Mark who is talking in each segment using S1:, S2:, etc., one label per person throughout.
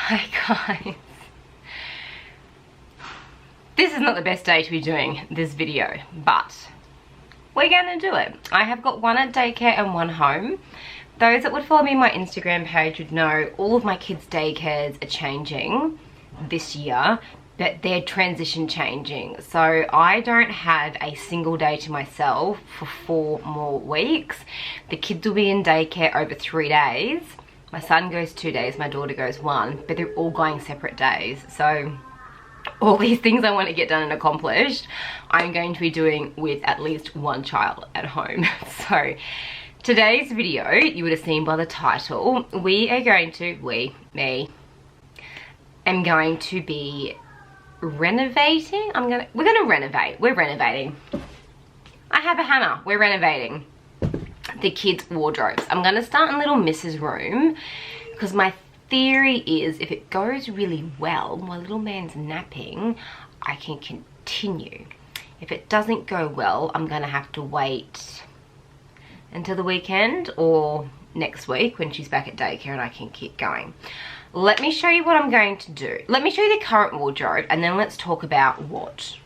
S1: Hi guys. This is not the best day to be doing this video, but we're gonna do it. I have got one at daycare and one home. Those that would follow me on my Instagram page would know all of my kids' daycares are changing this year, but they're transition changing. So I don't have a single day to myself for 4 more weeks. The kids will be in daycare over 3 days. My son goes 2 days, my daughter goes 1, but they're all going separate days. So all these things I want to get done and accomplished, I'm going to be doing with at least one child at home. So today's video, you would have seen by the title, me, am going to be renovating. We're renovating. I have a hammer. We're renovating the kids' wardrobes. I'm gonna start in little Miss's room because my theory is if it goes really well, my little man's napping, I can continue. If it doesn't go well, I'm gonna have to wait until the weekend or next week when she's back at daycare and I can keep going. Let me show you what I'm going to do. Let me show you the current wardrobe and then let's talk about what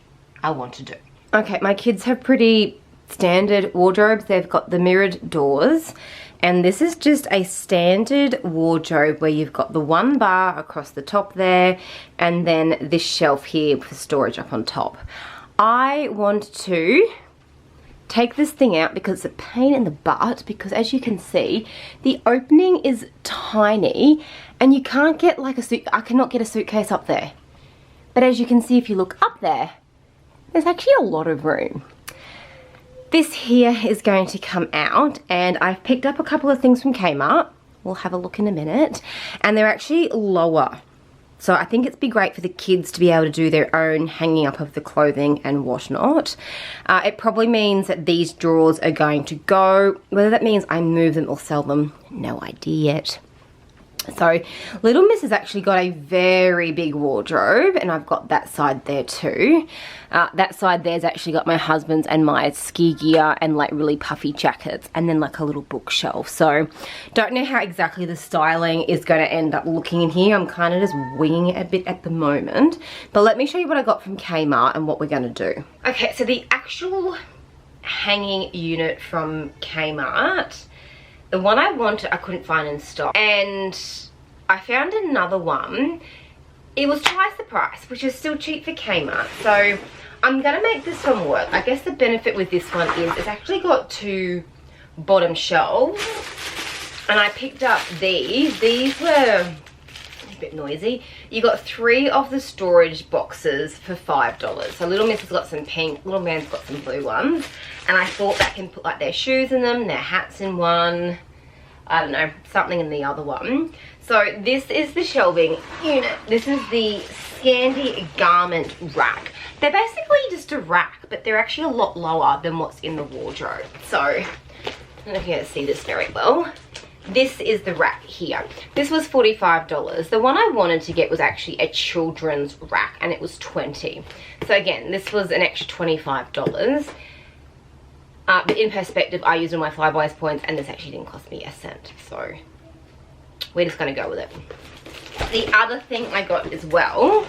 S1: I want to do. Okay, my kids have pretty standard wardrobes. They've got the mirrored doors, and this is just a standard wardrobe where you've got the one bar across the top there and then this shelf here for storage up on top. I want to take this thing out because it's a pain in the butt, because as you can see the opening is tiny and you can't get like I cannot get a suitcase up there, but as you can see if you look up there, there's actually a lot of room. This here is going to come out, and I've picked up a couple of things from Kmart. We'll have a look in a minute, and they're actually lower. So I think it'd be great for the kids to be able to do their own hanging up of the clothing and whatnot. It probably means that these drawers are going to go. Whether that means I move them or sell them, no idea yet. So little Miss has actually got a very big wardrobe, and I've got that side there too. That side there's actually got my husband's and my ski gear and like really puffy jackets, and then like a little bookshelf. So don't know how exactly the styling is going to end up looking in here. I'm kind of just winging it a bit at the moment, but let me show you what I got from Kmart and what we're going to do. Okay, so the actual hanging unit from Kmart, the one I wanted I couldn't find in stock, and I found another one. It was twice the price, which is still cheap for Kmart. So I'm gonna make this one work. I guess the benefit with this one is it's actually got 2 bottom shelves, and I picked up these. These were a bit noisy. You got 3 of the storage boxes for $5. So little Miss has got some pink, little man's got some blue ones, and I thought that can put like their shoes in them, their hats in one, I don't know, something in the other one. So this is the shelving unit. This is the Scandi garment rack. They're basically just a rack, but they're actually a lot lower than what's in the wardrobe. So I don't know if you can see this very well. This is the rack here. This was $45. The one I wanted to get was actually a children's rack, and it was $20. So again, this was an extra $25. But in perspective, I used all my Flybuys points, and this actually didn't cost me a cent. So we're just going to go with it. The other thing I got as well,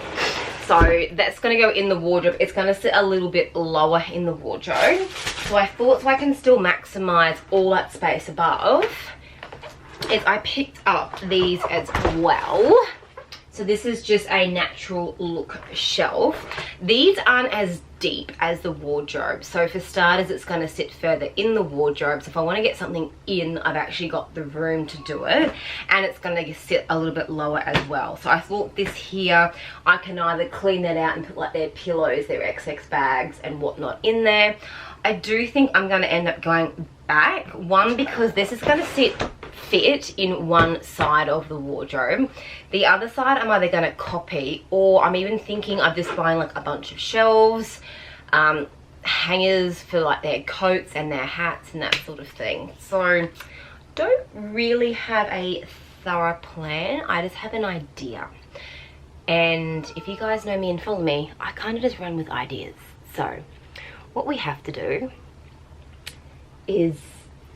S1: so that's going to go in the wardrobe. It's going to sit a little bit lower in the wardrobe. So I thought, so I can still maximize all that space above, is I picked up these as well. So this is just a natural look shelf. These aren't as deep as the wardrobe. So for starters, it's going to sit further in the wardrobe. So if I want to get something in, I've actually got the room to do it. And it's going to sit a little bit lower as well. So I thought this here, I can either clean that out and put like their pillows, their XX bags and whatnot in there. I do think I'm going to end up going back. One, because this is going to fit in one side of the wardrobe. The other side I'm either going to copy, or I'm even thinking of just buying like a bunch of shelves, hangers for like their coats and their hats and that sort of thing. So don't really have a thorough plan. I just have an idea. And if you guys know me and follow me, I kind of just run with ideas. So what we have to do is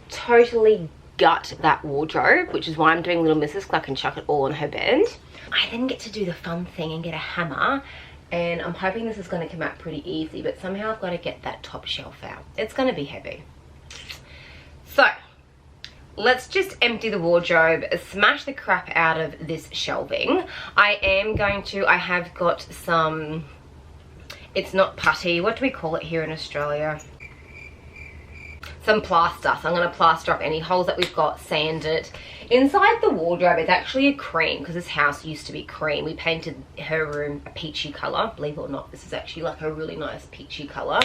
S1: totally gut that wardrobe, which is why I'm doing Little Mrs. Cluck and chuck it all on her bed. I then get to do the fun thing and get a hammer, and I'm hoping this is going to come out pretty easy, but somehow I've got to get that top shelf out. It's going to be heavy. So let's just empty the wardrobe, smash the crap out of this shelving. I have got some, it's not putty, what do we call it here in Australia? Some plaster. So I'm going to plaster up any holes that we've got, sand it. Inside the wardrobe it's actually a cream, because this house used to be cream. We painted her room a peachy colour. Believe it or not, this is actually like a really nice peachy colour.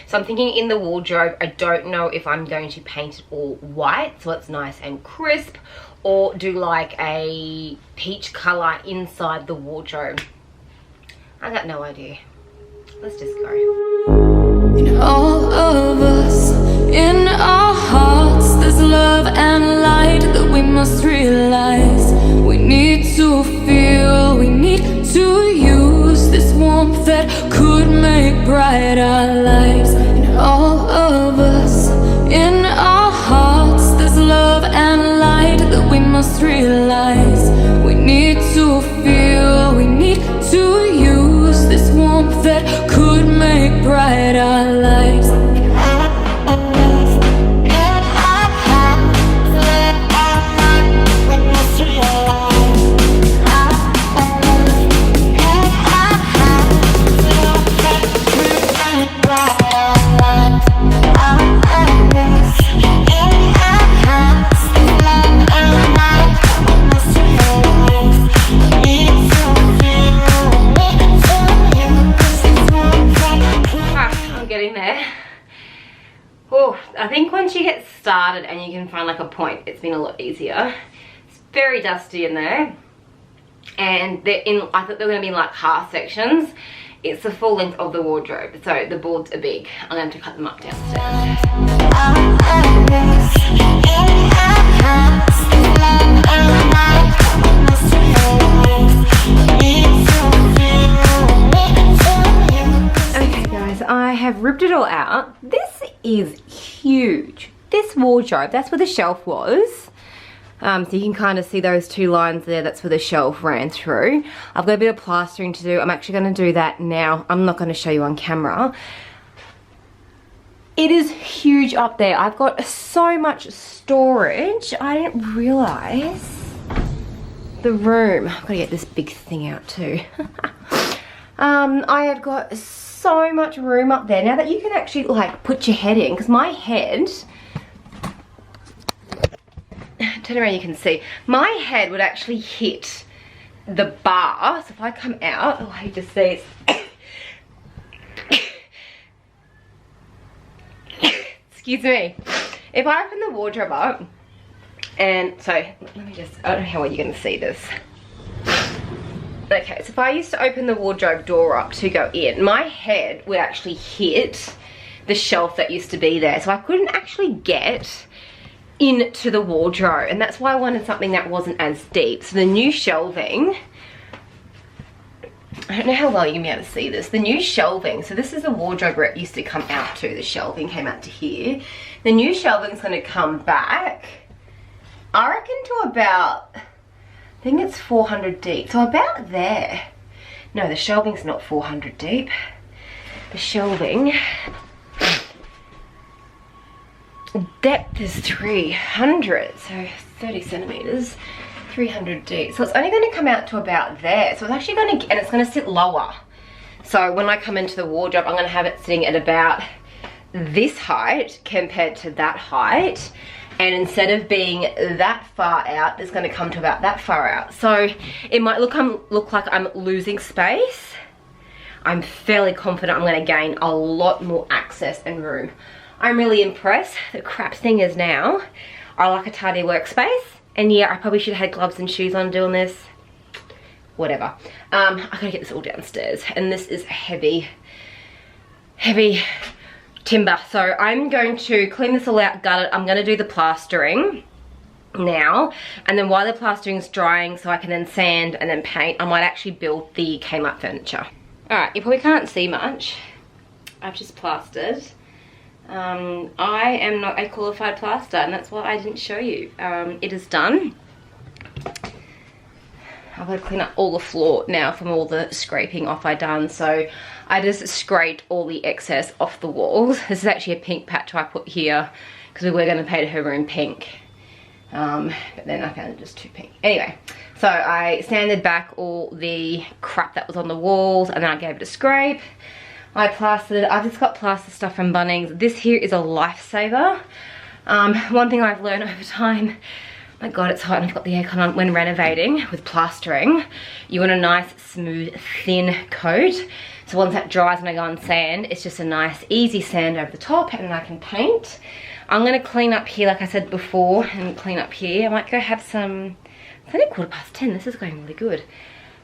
S1: So I'm thinking in the wardrobe, I don't know if I'm going to paint it all white so it's nice and crisp, or do like a peach colour inside the wardrobe. I got no idea. Let's just go.
S2: In all of us, in our hearts, there's love and light that we must realize. We need to feel, we need to use this warmth that could make bright our lives. In all of us, in our hearts, there's love and light that we must realize. We need to feel, we need to use this warmth that could make bright our lives.
S1: I think once you get started and you can find like a point, it's been a lot easier. It's very dusty in there, and I thought they were going to be in like half sections. It's the full length of the wardrobe, so the boards are big. I'm going to have to cut them up downstairs. Okay guys, I have ripped it all out. This is huge. This wardrobe, that's where the shelf was. So you can kind of see those two lines there, that's where the shelf ran through. I've got a bit of plastering to do. I'm actually going to do that now. I'm not going to show you on camera. It is huge up there. I've got so much storage. I didn't realise the room. I've got to get this big thing out too. I have got so much room up there now that you can actually like put your head in, because my head, turn around, you can see my head would actually hit the bar. So if I come out, oh, I hate to see it. Excuse me. If I open the wardrobe up, and so let me just, I don't know how well you're going to see this. Okay, so if I used to open the wardrobe door up to go in, my head would actually hit the shelf that used to be there. So I couldn't actually get into the wardrobe, and that's why I wanted something that wasn't as deep. So the new shelving, I don't know how well you can be able to see this. The new shelving, so this is the wardrobe where it used to come out to. The shelving came out to here. The new shelving is going to come back, I reckon, to about, I think it's 400 deep. So about there. No, the shelving's not 400 deep. The shelving depth is 300, so 30 centimeters, 300 deep. So it's only going to come out to about there. So it's actually going to, and it's going to sit lower. So when I come into the wardrobe, I'm going to have it sitting at about this height compared to that height. And instead of being that far out, it's going to come to about that far out. So it might look like I'm losing space. I'm fairly confident I'm going to gain a lot more access and room. I'm really impressed. The crap thing is now, I like a tidy workspace. And yeah, I probably should have had gloves and shoes on doing this. Whatever. I gotta get this all downstairs. And this is heavy, heavy timber. So I'm going to clean this all out, gut it. I'm gonna do the plastering now. And then while the plastering's drying, so I can then sand and then paint, I might actually build the Kmart furniture. All right, you probably can't see much. I've just plastered. I am not a qualified plaster, and that's why I didn't show you. It is done. I've got to clean up all the floor now from all the scraping off I done. So I just scraped all the excess off the walls. This is actually a pink patch I put here because we were going to paint her room pink. But then I found it just too pink. Anyway, so I sanded back all the crap that was on the walls, and then I gave it a scrape. I plastered it. I've just got plaster stuff from Bunnings. This here is a lifesaver. One thing I've learned over time, my God, it's hot and I've got the aircon on. When renovating with plastering, you want a nice, smooth, thin coat. So once that dries and I go on sand, it's just a nice, easy sand over the top, and then I can paint. I'm gonna clean up here, like I said before, and clean up here. I might go have some, it's only 10:15, this is going really good.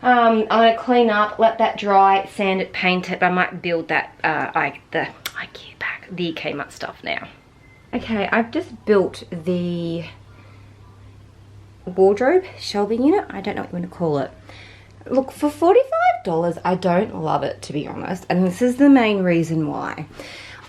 S1: I'm gonna clean up, let that dry, sand it, paint it, but I might build that, the IKEA bag, the Kmart stuff now. Okay, I've just built the wardrobe shelving unit. I don't know what you want to call it. Look, for $45, I don't love it, to be honest, and this is the main reason why.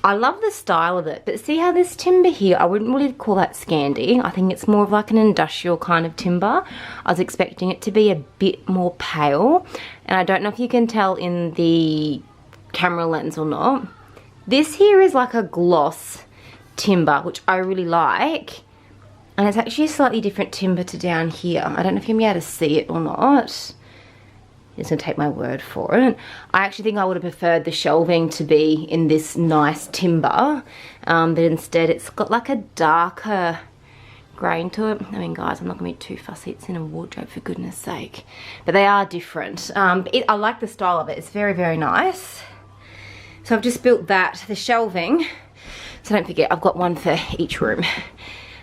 S1: I love the style of it, but see how this timber here, I wouldn't really call that Scandi. I think it's more of like an industrial kind of timber. I was expecting it to be a bit more pale, and I don't know if you can tell in the camera lens or not. This here is like a gloss timber, which I really like. And it's actually a slightly different timber to down here. I don't know if you'll be able to see it or not. Just gonna take my word for it. I actually think I would have preferred the shelving to be in this nice timber. But instead it's got like a darker grain to it. I mean, guys, I'm not gonna be too fussy. It's in a wardrobe, for goodness sake. But they are different. I like the style of it. It's very, very nice. So I've just built that, the shelving. So don't forget, I've got one for each room.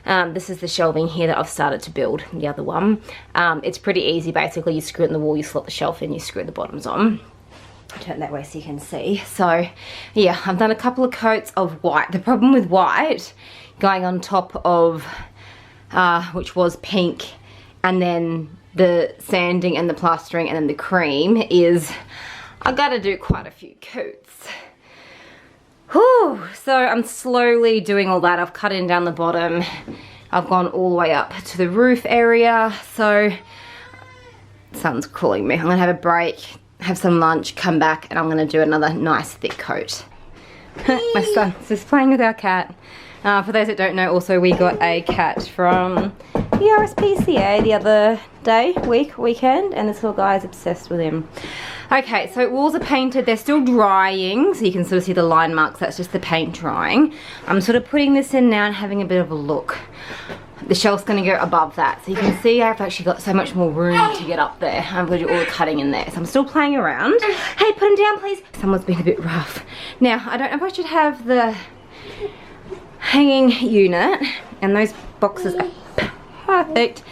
S1: This is the shelving here that I've started to build, the other one. It's pretty easy, basically. You screw it in the wall, you slot the shelf in, you screw the bottoms on. Turn that way so you can see. So, yeah, I've done a couple of coats of white. The problem with white, going on top of, which was pink, and then the sanding and the plastering and then the cream, is I've got to do quite a few coats. Whew, so I'm slowly doing all that. I've cut in down the bottom. I've gone all the way up to the roof area. So sun's calling me. I'm gonna have a break, have some lunch, come back, and I'm gonna do another nice thick coat. My son's just playing with our cat. For those that don't know, also we got a cat from the RSPCA the other weekend, and this little guy is obsessed with him. Okay, so walls are painted, they're still drying, so you can sort of see the line marks, that's just the paint drying. I'm sort of putting this in now and having a bit of a look. The shelf's gonna go above that, so you can see I've actually got so much more room to get up there. I'm gonna do all the cutting in there, so I'm still playing around. Hey, put him down, please. Someone's been a bit rough. Now, I don't know if I should have the hanging unit, and those boxes are perfect,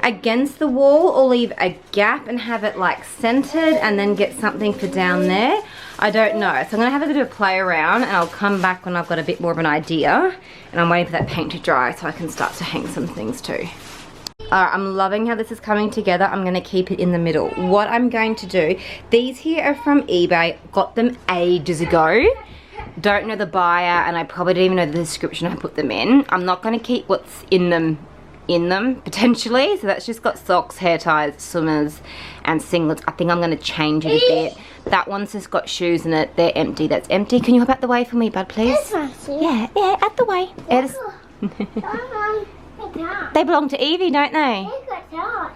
S1: against the wall, or leave a gap and have it like centered and then get something for down there. I don't know, so I'm gonna have a bit of a play around, and I'll come back when I've got a bit more of an idea, and I'm waiting for that paint to dry so I can start to hang some things too. Alright, I'm loving how this is coming together. I'm gonna keep it in the middle. What I'm going to do, these here are from eBay, got them ages ago. Don't know the buyer, and I probably don't even know the description I put them in. I'm not going to keep what's in them potentially, so that's just got socks, hair ties, swimmers and singlets. I think I'm going to change it a bit. That one's just got shoes in it. They're empty. That's empty. Can you hop out the way for me, bud, please? Yeah, out the way. They belong to Evie, don't they?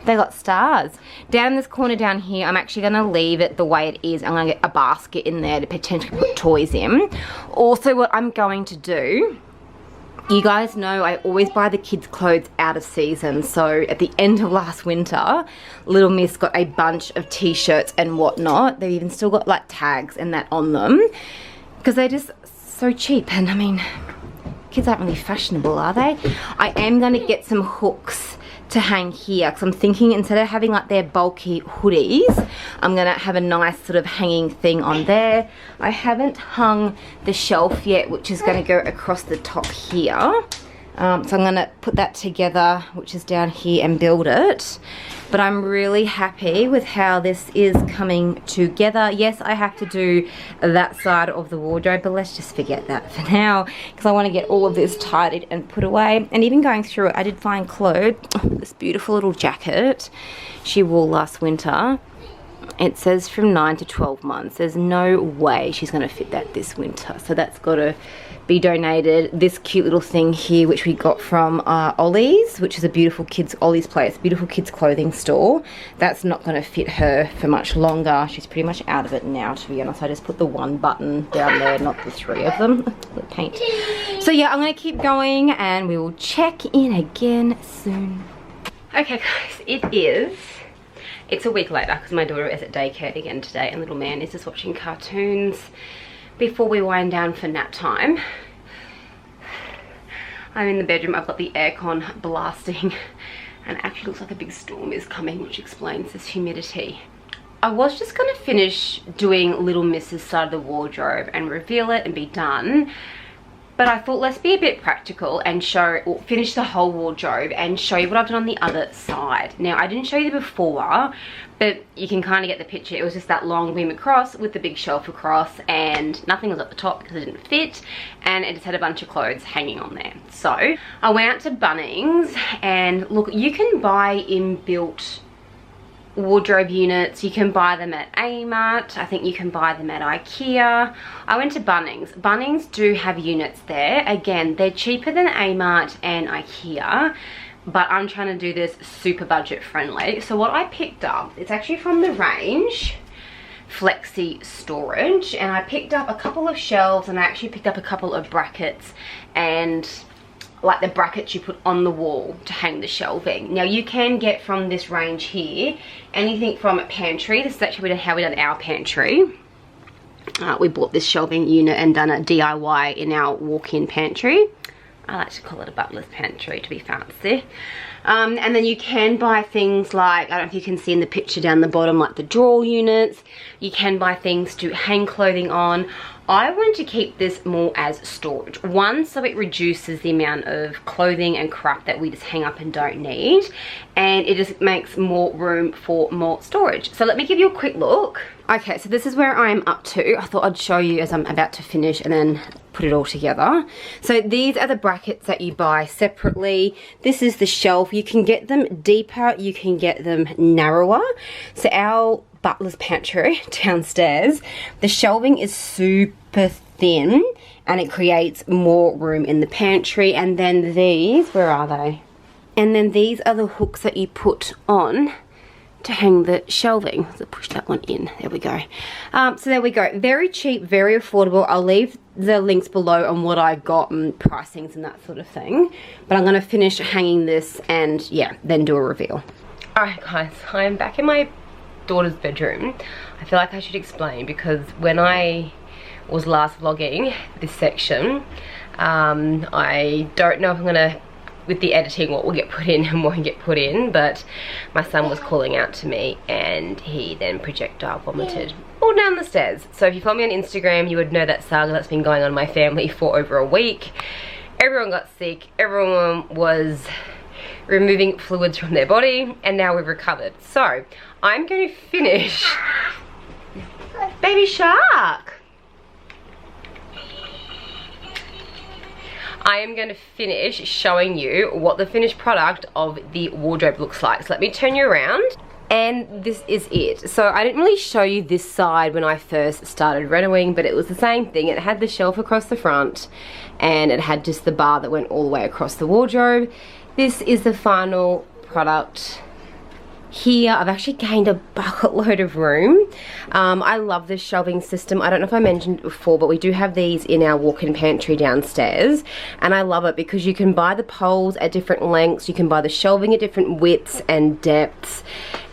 S1: They got stars. Down in this corner down here, I'm actually going to leave it the way it is. I'm going to get a basket in there to potentially put toys in. Also, what I'm going to do, you guys know I always buy the kids' clothes out of season. So at the end of last winter, Little Miss got a bunch of t-shirts and whatnot. They've even still got like tags and that on them, because they're just so cheap. And I mean, kids aren't really fashionable, are they? I am going to get some hooks to hang here, because I'm thinking instead of having like their bulky hoodies, I'm going to have a nice sort of hanging thing on there. I haven't hung the shelf yet, which is going to go across the top here. So I'm gonna put that together, which is down here, and build it. But I'm really happy with how this is coming together. Yes, I have to do that side of the wardrobe, but let's just forget that for now, because I want to get all of this tidied and put away. And even going through it, I did find Claude this beautiful little jacket she wore last winter. It says from 9 to 12 months. There's no way she's going to fit that this winter, so that's got to be donated. This cute little thing here, which we got from Ollie's, which is a beautiful kids, Ollie's Place, beautiful kids clothing store, that's not going to fit her for much longer. She's pretty much out of it now, to be honest. I just put the one button down there, not the three of them. The paint. So yeah, I'm going to keep going and we will check in again soon. Okay guys, it's a week later because my daughter is at daycare again today, and little man is just watching cartoons before we wind down for nap time. I'm in the bedroom. I've got the aircon blasting, and it actually looks like a big storm is coming, which explains this humidity. I was just going to finish doing Little Miss's side of the wardrobe and reveal it and be done, but I thought let's be a bit practical and finish the whole wardrobe and show you what I've done on the other side. Now, I didn't show you the before, but you can kind of get the picture. It was just that long beam across with the big shelf across, and nothing was at the top because it didn't fit, and it just had a bunch of clothes hanging on there. So I went out to Bunnings, and look, you can buy inbuilt wardrobe units. You can buy them at Kmart. I think you can buy them at IKEA. I went to Bunnings. Bunnings do have units there. Again, they're cheaper than Kmart and IKEA, but I'm trying to do this super budget friendly. So what I picked up, it's actually from the range Flexi Storage, and I picked up a couple of shelves, and I actually picked up a couple of brackets, and like the brackets you put on the wall to hang the shelving. Now you can get from this range here anything from a pantry. This is actually how we done our pantry. We bought this shelving unit and done a DIY in our walk-in pantry. I like to call it a butler's pantry to be fancy. And then you can buy things like, I don't know if you can see in the picture down the bottom, like the drawer units. You can buy things to hang clothing on. I want to keep this more as storage. One, so it reduces the amount of clothing and crap that we just hang up and don't need. And it just makes more room for more storage. So let me give you a quick look. Okay, so this is where I'm up to. I thought I'd show you as I'm about to finish and then put it all together. So these are the brackets that you buy separately. This is the shelf. You can get them deeper, you can get them narrower. So our butler's pantry downstairs, the shelving is super thin and it creates more room in the pantry. And then these, where are they? And then these are the hooks that you put on to hang the shelving. So push that one in, there we go. So there we go, very cheap, very affordable. I'll leave the links below on what I got and pricings and that sort of thing, but I'm going to finish hanging this and yeah, then do a reveal. Alright guys, I'm back in my daughter's bedroom. I feel like I should explain, because when I was last vlogging this section, I don't know if I'm gonna, with the editing, what will get put in and won't get put in, but my son was calling out to me and he then projectile vomited all down the stairs. So if you follow me on Instagram, you would know that saga that's been going on in my family for over a week. Everyone got sick, everyone was removing fluids from their body, and now we've recovered. So I'm going to finish. Baby shark! I am going to finish showing you what the finished product of the wardrobe looks like. So let me turn you around, and this is it. So I didn't really show you this side when I first started renovating, but it was the same thing. It had the shelf across the front, and it had just the bar that went all the way across the wardrobe. This is the final product here. I've actually gained a bucket load of room. I love this shelving system. I don't know if I mentioned it before, but we do have these in our walk-in pantry downstairs, and I love it because you can buy the poles at different lengths, you can buy the shelving at different widths and depths.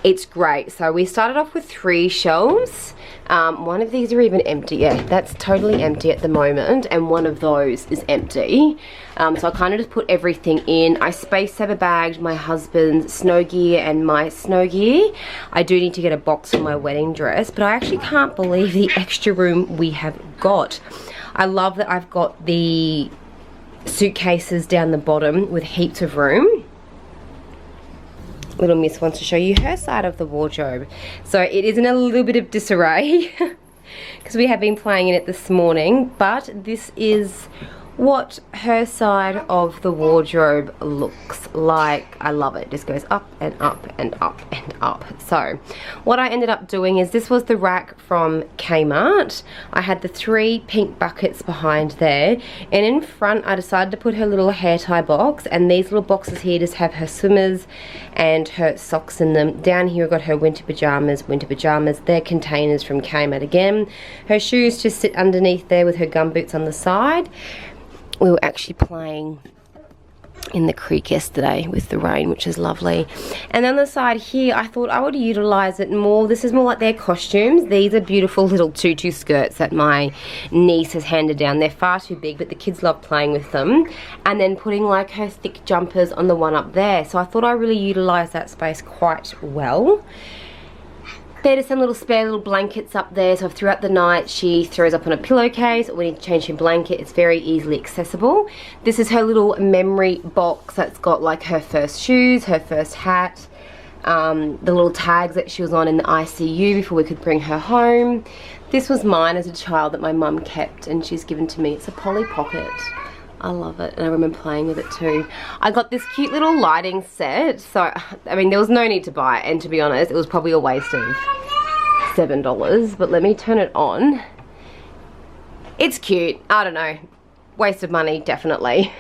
S1: It's great. So we started off with 3 shelves. One of these are even empty. Yeah, that's totally empty at the moment, and one of those is empty. So I kind of just put everything in. I space saver bagged my husband's snow gear and my snow gear. I do need to get a box for my wedding dress, but I actually can't believe the extra room we have got. I love that I've got the suitcases down the bottom with heaps of room. Little Miss wants to show you her side of the wardrobe. So it is in a little bit of disarray because we have been playing in it this morning, but this is what her side of the wardrobe looks like. I love it. Just goes up and up and up and up. So what I ended up doing is, this was the rack from Kmart. I had the 3 pink buckets behind there, and in front I decided to put her little hair tie box, and these little boxes here just have her swimmers and her socks in them. Down here I've got her winter pajamas. They're containers from Kmart again. Her shoes just sit underneath there with her gumboots on the side. We were actually playing in the creek yesterday with the rain, which is lovely. And on the side here, I thought I would utilize it more. This is more like their costumes. These are beautiful little tutu skirts that my niece has handed down. They're far too big, but the kids love playing with them. And then putting like her thick jumpers on the one up there. So I thought I really utilized that space quite well. There are some little spare little blankets up there, so throughout the night she throws up on a pillowcase, or we need to change her blanket. It's very easily accessible. This is her little memory box that's got like her first shoes, her first hat, the little tags that she was on in the ICU before we could bring her home. This was mine as a child that my mum kept, and she's given to me. It's a Polly Pocket. I love it, and I remember playing with it too. I got this cute little lighting set, so I mean there was no need to buy it, and to be honest it was probably a waste of $7, but let me turn it on. It's cute. I don't know, waste of money definitely.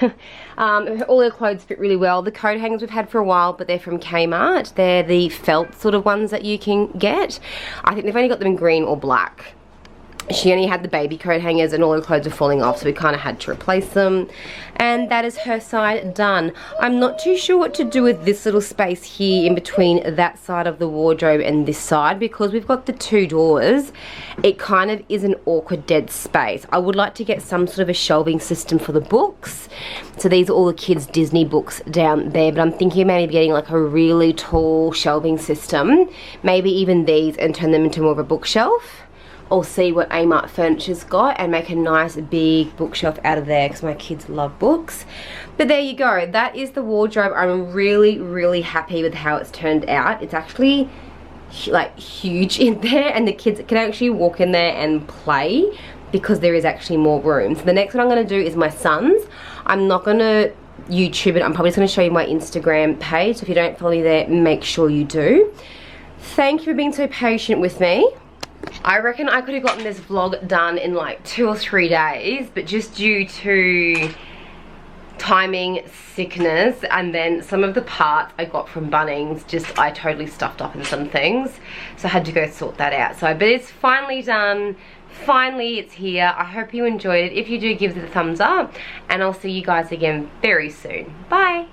S1: All her clothes fit really well. The coat hangers we've had for a while, but they're from Kmart. They're the felt sort of ones that you can get. I think they've only got them in green or black. She only had the baby coat hangers and all her clothes were falling off, so we kind of had to replace them. And that is her side done. I'm not too sure what to do with this little space here in between that side of the wardrobe and this side, because we've got the 2 doors. It kind of is an awkward dead space. I would like to get some sort of a shelving system for the books. So these are all the kids' Disney books down there, but I'm thinking of maybe getting like a really tall shelving system. Maybe even these, and turn them into more of a bookshelf. Or see what Amart Furniture's got and make a nice big bookshelf out of there, because my kids love books. But there you go, that is the wardrobe. I'm really happy with how it's turned out. It's actually like huge in there, and the kids can actually walk in there and play because there is actually more room. So the next one I'm going to do is my son's. I'm not going to YouTube it, I'm probably just going to show you my Instagram page. So if you don't follow me there, make sure you do. Thank you for being so patient with me. I reckon I could have gotten this vlog done in like 2 or 3 days, but just due to timing, sickness, and then some of the parts I got from Bunnings, just I totally stuffed up in some things, so I had to go sort that out. So, but it's finally done. Finally it's here. I hope you enjoyed it. If you do, give it a thumbs up, and I'll see you guys again very soon. Bye.